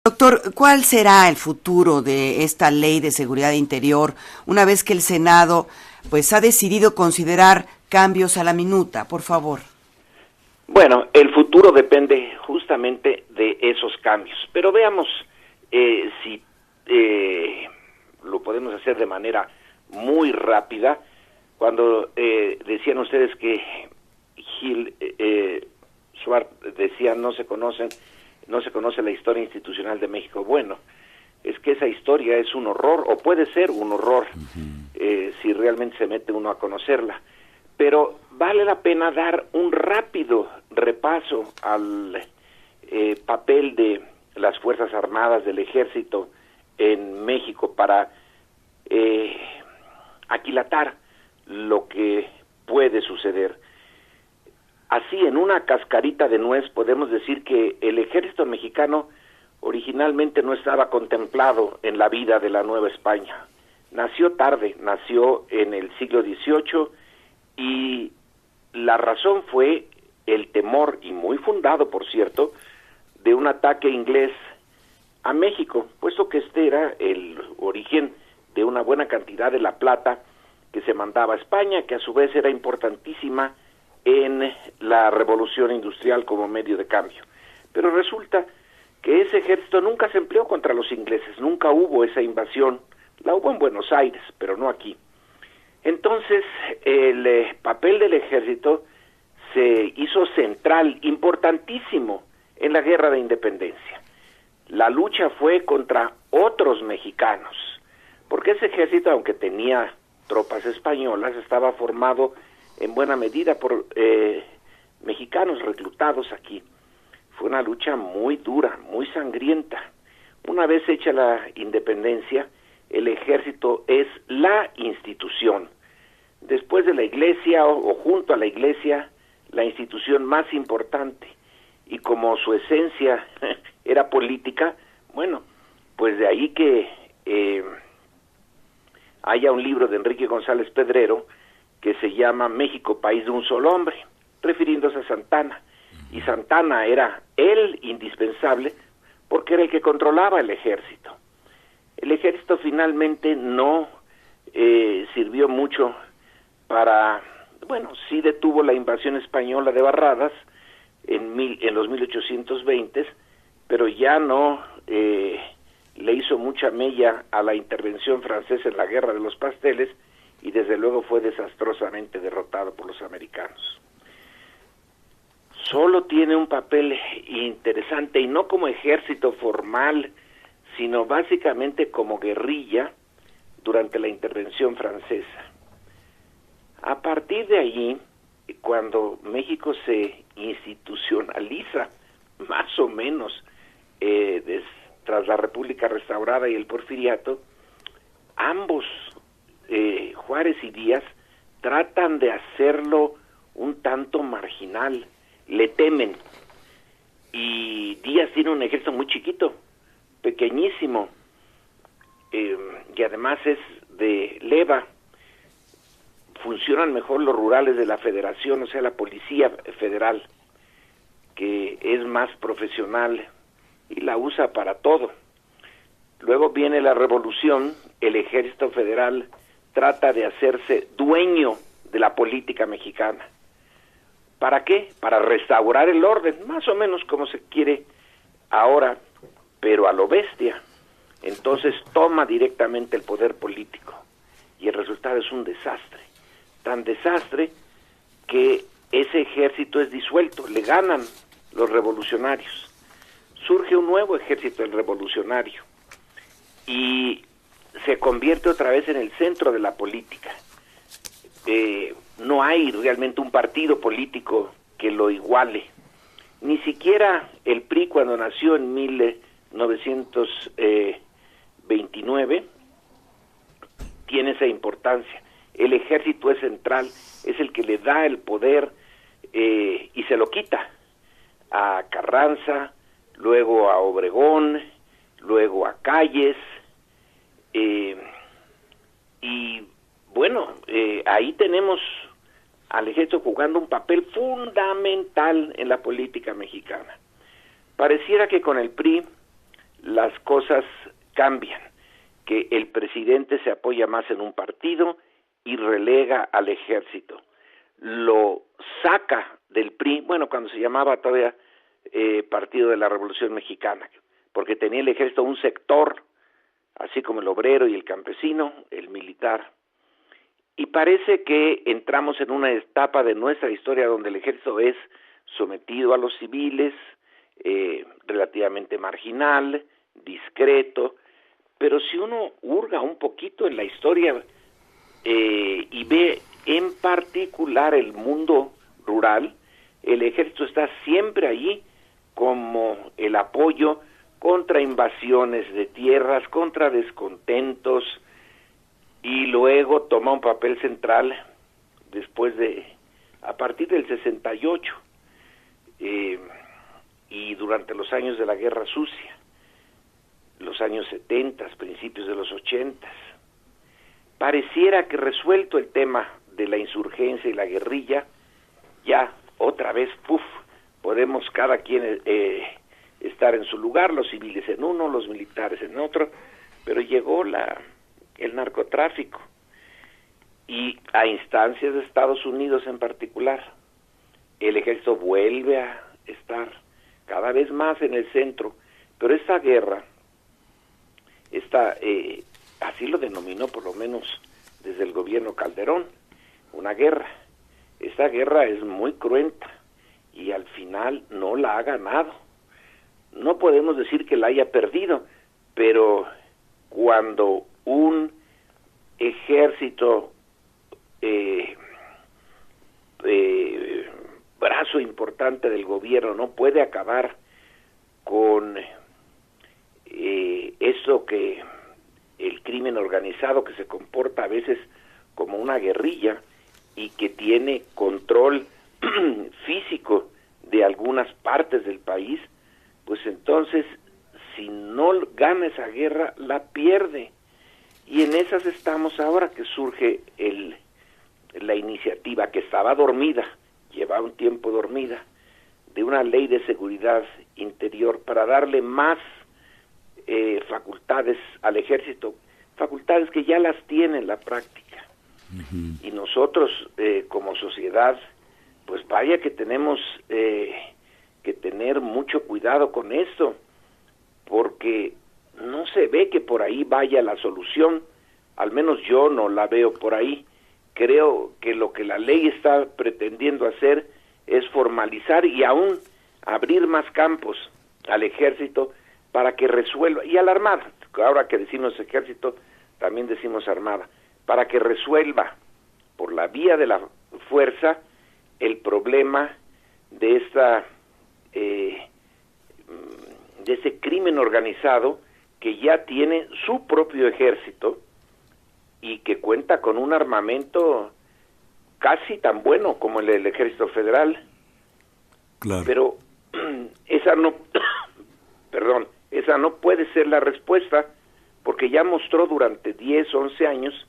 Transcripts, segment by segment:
Doctor, ¿cuál será el futuro de esta ley de seguridad interior una vez que el Senado pues ha decidido considerar cambios a la minuta? Por favor. Bueno, el futuro depende justamente de esos cambios, pero veamos si lo podemos hacer de manera muy rápida. Cuando decían ustedes que Gil Schwartz decía no se conoce la historia institucional de México. Bueno, es que esa historia es un horror, o puede ser un horror, si realmente se mete uno a conocerla. Pero vale la pena dar un rápido repaso al papel de las Fuerzas Armadas, del Ejército en México, para aquilatar lo que puede suceder. Así, en una cascarita de nuez, podemos decir que el ejército mexicano originalmente no estaba contemplado en la vida de la Nueva España. Nació tarde, nació en el siglo XVIII, y la razón fue el temor, y muy fundado, por cierto, de un ataque inglés a México, puesto que este era el origen de una buena cantidad de la plata que se mandaba a España, que a su vez era importantísima en la revolución industrial como medio de cambio. Pero resulta que ese ejército nunca se empleó contra los ingleses, nunca hubo esa invasión, la hubo en Buenos Aires, pero no aquí. Entonces, el papel del ejército se hizo central, importantísimo, en la Guerra de Independencia. La lucha fue contra otros mexicanos, porque ese ejército, aunque tenía tropas españolas, estaba formado en buena medida por mexicanos reclutados aquí. Fue una lucha muy dura, muy sangrienta. Una vez hecha la independencia, el ejército es la institución. Después de la iglesia o junto a la iglesia, la institución más importante. Y como su esencia era política, bueno, pues de ahí que haya un libro de Enrique González Pedrero que se llama México, país de un solo hombre, refiriéndose a Santana. Y Santana era el indispensable porque era el que controlaba el ejército. El ejército finalmente no sirvió mucho para, bueno, sí detuvo la invasión española de Barradas en los 1820, pero ya no le hizo mucha mella a la intervención francesa en la Guerra de los Pasteles, y desde luego fue desastrosamente derrotado por los americanos. Solo tiene un papel interesante, y no como ejército formal, sino básicamente como guerrilla durante la intervención francesa. A partir de allí, cuando México se institucionaliza, más o menos, tras la República Restaurada y el Porfiriato, ambos, Juárez y Díaz, tratan de hacerlo un tanto marginal, le temen, y Díaz tiene un ejército muy chiquito, pequeñísimo, y además es de leva. Funcionan mejor los rurales de la Federación, o sea, la Policía Federal, que es más profesional y la usa para todo. Luego viene la Revolución, el Ejército Federal trata de hacerse dueño de la política mexicana. ¿Para qué? Para restaurar el orden, más o menos como se quiere ahora, pero a lo bestia. Entonces toma directamente el poder político y el resultado es un desastre. Tan desastre que ese ejército es disuelto, le ganan los revolucionarios. Surge un nuevo ejército, el revolucionario, y se convierte otra vez en el centro de la política. No hay realmente un partido político que lo iguale. Ni siquiera el PRI, cuando nació en 1929, tiene esa importancia. El ejército es central, es el que le da el poder y se lo quita a Carranza, luego a Obregón, luego a Calles, y bueno, ahí tenemos al ejército jugando un papel fundamental en la política mexicana. Pareciera que con el PRI la cosas cambian, que el presidente se apoya más en un partido y relega al ejército, lo saca del PRI, bueno, cuando se llamaba todavía Partido de la Revolución Mexicana, porque tenía el ejército un sector, así como el obrero y el campesino, el militar. Y parece que entramos en una etapa de nuestra historia donde el ejército es sometido a los civiles, relativamente marginal, discreto, pero si uno hurga un poquito en la historia y ve en particular el mundo rural, el ejército está siempre allí como el apoyo contra invasiones de tierras, contra descontentos, y luego toma un papel central a partir del 68 y durante los años de la Guerra Sucia, los años 70, principios de los 80. Pareciera que resuelto el tema de la insurgencia y la guerrilla, ya otra vez, podemos cada quien estar en su lugar, los civiles en uno, los militares en otro, pero llegó el narcotráfico, y a instancias de Estados Unidos en particular, el ejército vuelve a estar cada vez más en el centro, pero esta guerra, así lo denominó por lo menos desde el gobierno Calderón, una guerra. Esta guerra es muy cruenta y al final no la ha ganado. No podemos decir que la haya perdido, pero cuando un ejército, brazo importante del gobierno, no puede acabar con eso que el crimen organizado, que se comporta a veces como una guerrilla y que tiene control físico de algunas partes del país, pues entonces si no gana esa guerra, la pierde. Y en esas estamos ahora, que surge la iniciativa que estaba dormida, lleva un tiempo dormida, de una ley de seguridad interior para darle más facultades al ejército, facultades que ya las tiene en la práctica. Uh-huh. Y nosotros como sociedad, pues vaya que tenemos que tener mucho cuidado con esto, porque no se ve que por ahí vaya la solución, al menos yo no la veo por ahí. Creo que lo que la ley está pretendiendo hacer es formalizar y aún abrir más campos al ejército para que resuelva, y a la armada, ahora que decimos ejército, también decimos armada, para que resuelva por la vía de la fuerza el problema de ese crimen organizado que ya tiene su propio ejército y que cuenta con un armamento casi tan bueno como el del Ejército Federal. Claro. Pero esa no puede ser la respuesta, porque ya mostró durante 10, 11 años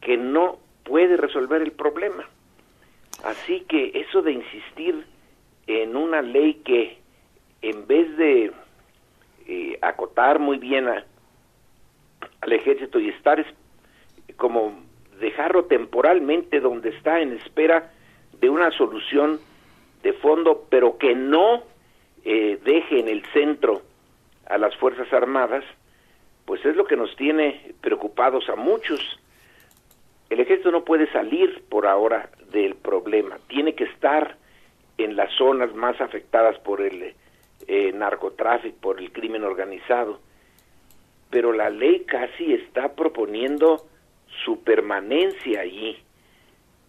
que no puede resolver el problema. Así que eso de insistir en una ley que, en vez de acotar muy bien al ejército y estar como dejarlo temporalmente donde está en espera de una solución de fondo, pero que no deje en el centro a las Fuerzas Armadas, pues es lo que nos tiene preocupados a muchos. El ejército no puede salir por ahora del problema, tiene que estar en las zonas más afectadas por el narcotráfico, por el crimen organizado, pero la ley casi está proponiendo su permanencia allí.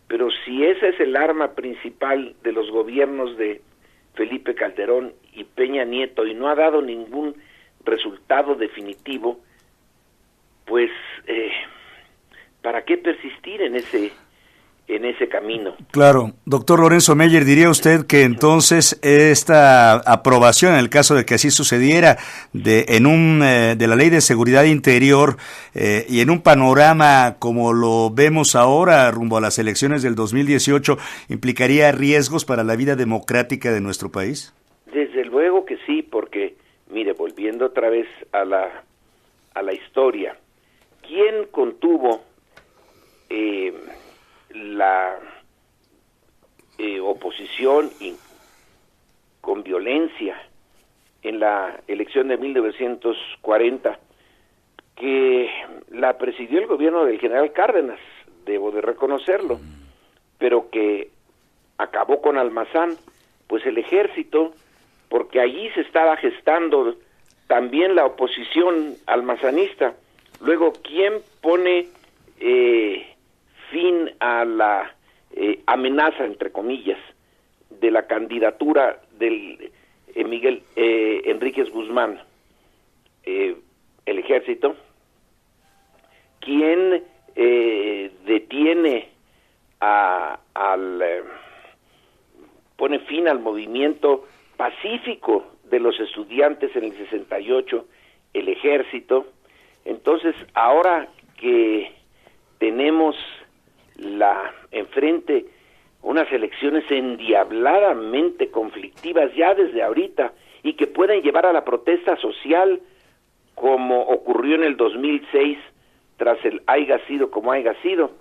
Pero si ese es el arma principal de los gobiernos de Felipe Calderón y Peña Nieto y no ha dado ningún resultado definitivo, pues ¿para qué persistir en ese camino? Claro, doctor Lorenzo Meyer, ¿diría usted que entonces esta aprobación, en el caso de que así sucediera, de la Ley de Seguridad Interior y en un panorama como lo vemos ahora rumbo a las elecciones del 2018, implicaría riesgos para la vida democrática de nuestro país? Desde luego que sí, porque, mire, volviendo yendo otra vez a la historia, ¿quién contuvo la oposición con violencia en la elección de 1940? Que la presidió el gobierno del general Cárdenas, debo de reconocerlo, pero que acabó con Almazán, pues el ejército, porque allí se estaba gestando también la oposición almazanista. Luego, ¿quién pone fin a la amenaza, entre comillas, de la candidatura del Miguel Enríquez Guzmán? El ejército. ¿Quién detiene pone fin al movimiento pacífico de los estudiantes en el 68? El ejército. Entonces, ahora que tenemos enfrente unas elecciones endiabladamente conflictivas ya desde ahorita y que pueden llevar a la protesta social, como ocurrió en el 2006 tras el haiga sido como haiga sido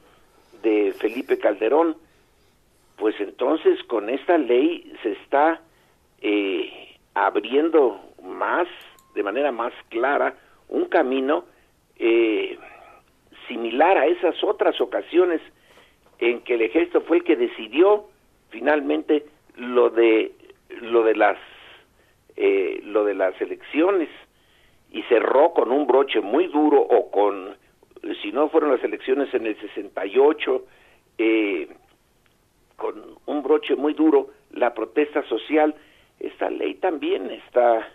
de Felipe Calderón, pues entonces con esta ley se está abriendo de manera más clara, un camino similar a esas otras ocasiones en que el ejército fue el que decidió finalmente lo de las elecciones, y cerró con un broche muy duro, o si no fueron las elecciones en el 68, con un broche muy duro la protesta social. Esta ley también está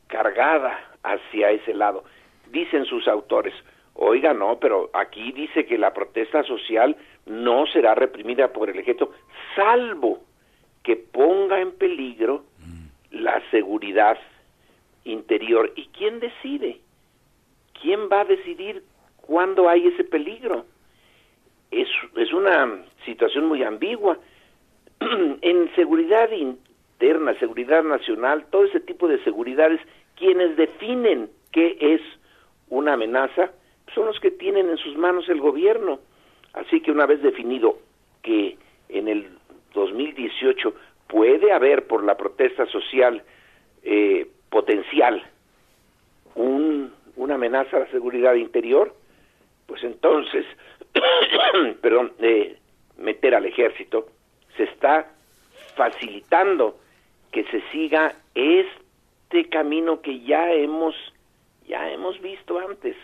cargada hacia ese lado. Dicen sus autores, oiga, no, pero aquí dice que la protesta social no será reprimida por el ejército, salvo que ponga en peligro la seguridad interior. ¿Y quién decide? ¿Quién va a decidir cuándo hay ese peligro? Es una situación muy ambigua. En seguridad interna, seguridad nacional, todo ese tipo de seguridades, quienes definen qué es una amenaza son los que tienen en sus manos el gobierno. Así que una vez definido que en el 2018 puede haber por la protesta social potencial una amenaza a la seguridad interior, pues entonces meter al ejército, se está facilitando que se siga este camino que ya hemos visto antes.